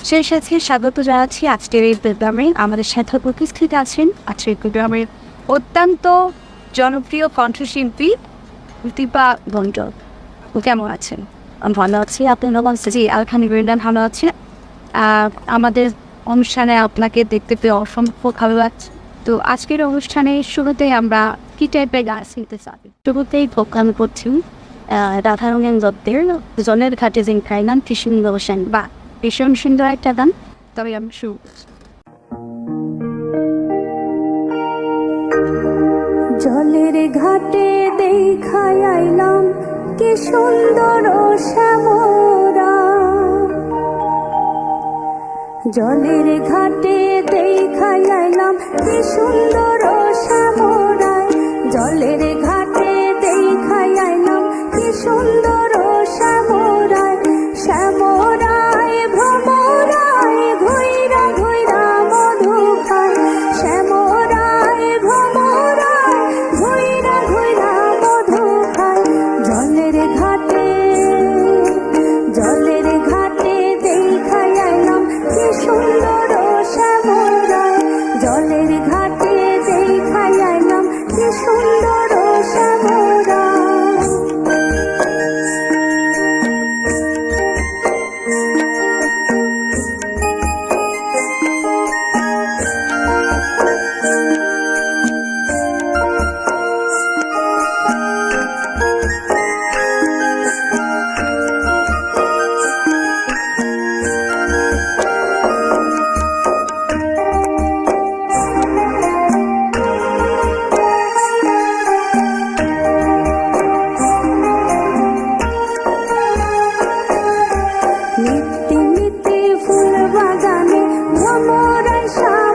সেই সাথে স্বাগত জানাচ্ছি আজকের এই প্রোগ্রামে। আমাদের সাথে উপস্থিত আছেন আজকের প্রোগ্রামের অত্যন্ত জনপ্রিয় কণ্ঠশিল্পী দীপা গঞ্জল। কেমন আছেন? আমি ভালো আছি। আপনি ভালো আছেন? জি, আলহামদুলিল্লাহ ভালো আছি। আমাদের অনুষ্ঠানে আপনাকে দেখতে পেয়ে অসম্ভব ভালো লাগছে। তো আজকের অনুষ্ঠানের শুরুতেই আমরা কি টাইপের গান শুনতে চাই? শুরুতেই প্রোগ্রাম করছি রাধারঙেন দত্তের জলের ঘাটে যে খাই গান কি সুন্দর সেন। বা ভীষণ সুন্দর একটা গান, তবে আমি শুরু করছি। জলের ঘাটে দেখাই আইলাম কি সুন্দর শ্যামরা, জলের ঘাটে দেখাই আইলাম কি সুন্দর শ্যামরা, জলের ঘাটে দেখাই আইলাম কি সুন্দর শ্যামরা, শ্যামরায় ভ্রমরায় ঘুইরা ঘুইরা মধু খায়, শ্যামরায় ভ্রমরায় ঘুইরা ঘুইরা মধু খায়, জলের ঘাটে দেখাই আইলাম কি সুন্দর শ্যামরায়, জলের ঘাটে দেখাই আইলাম কি সুন্দর শ্যামরায়। নিত্যি নিত্যি ফুল বাগানে ভ্রমরায়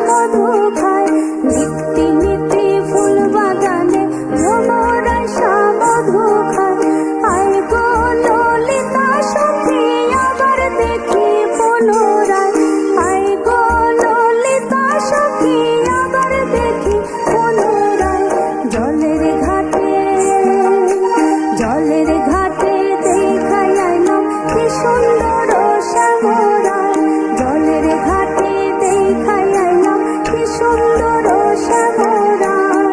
মধু খায়, নিত্যি নিত্যি ফুল বাগানে ভ্রমরায় মধু খায়, আয় গো ললিতা সখী আবার দেখি পুনরায়, আয় গো ললিতা সখী আবার দেখি পুনরায়, জলের ঘাটে দেখাই আইলাম কি সুন্দর শ্যামরায়, জলের ঘাটে দেখাই আইলাম কি সুন্দর শ্যামরায়।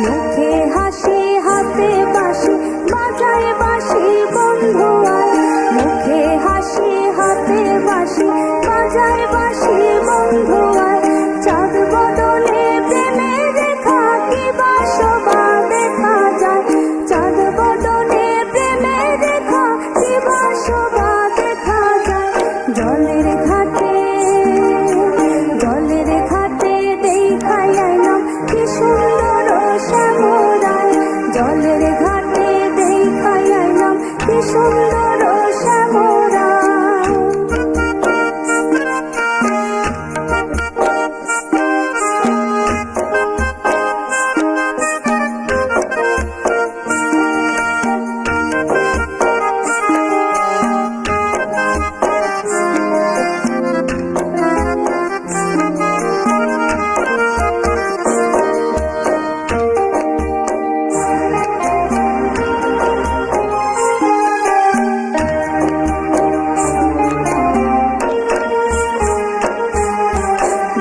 মুখে হাসি হাতে বাঁশি বাজায় বাঁশি বন্ধু আয়, মুখে হাসি হাতে বাঁশি বাজায় বাঁশি বন্ধু আয়, চাঁদ বদলে প্রেমে দেখা কি বাসবা দেখা যায়, চাঁদ বদলে প্রেমে দেখা কি বাসবা দেখা যায়, জলের ঘাটে দেখাই আইলাম কি সুন্দর শ্যামরায়, জলের ঘাটে দেখাই আইলাম কি সুন্দর শ্যামরায়।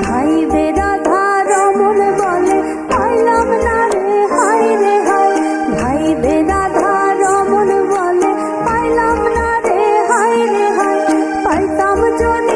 ভাই বেরাধা রমন বলে পাইলাম না রে হায় রে হায়, ভাই বেরাধা রমন বলে পাইলাম না রে হায় রে হায়, পাইতাম যদি